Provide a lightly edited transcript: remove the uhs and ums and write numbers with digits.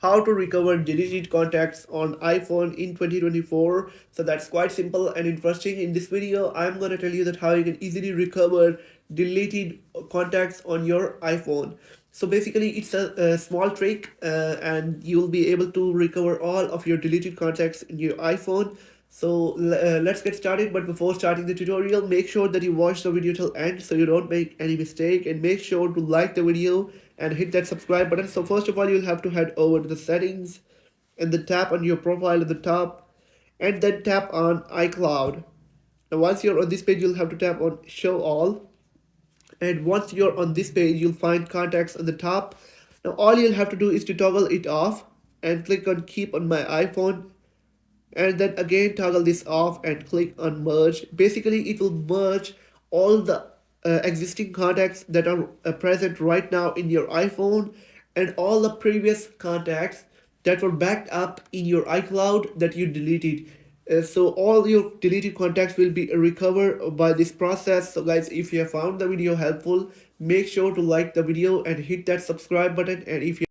how to recover deleted contacts on iPhone in 2024. So that's quite simple and interesting. In this video, I'm going to tell you that how you can easily recover deleted contacts on your iPhone. So basically it's a small trick and you'll be able to recover all of your deleted contacts in your iPhone. So let's get started. But before starting the tutorial, make sure that you watch the video till end so you don't make any mistake, and make sure to like the video and hit that subscribe button. So first of all, you'll have to head over to the settings and then tap on your profile at the top and then tap on iCloud. Now once you're on this page, you'll have to tap on show all, and once you're on this page, you'll find contacts on the top. Now all you'll have to do is to toggle it off and click on keep on my iPhone, and then again toggle this off and click on merge. Basically it will merge all the existing contacts that are present right now in your iPhone and all the previous contacts that were backed up in your iCloud that you deleted. So all your deleted contacts will be recovered by this process. So guys, if you have found the video helpful, make sure to like the video and hit that subscribe button, and if you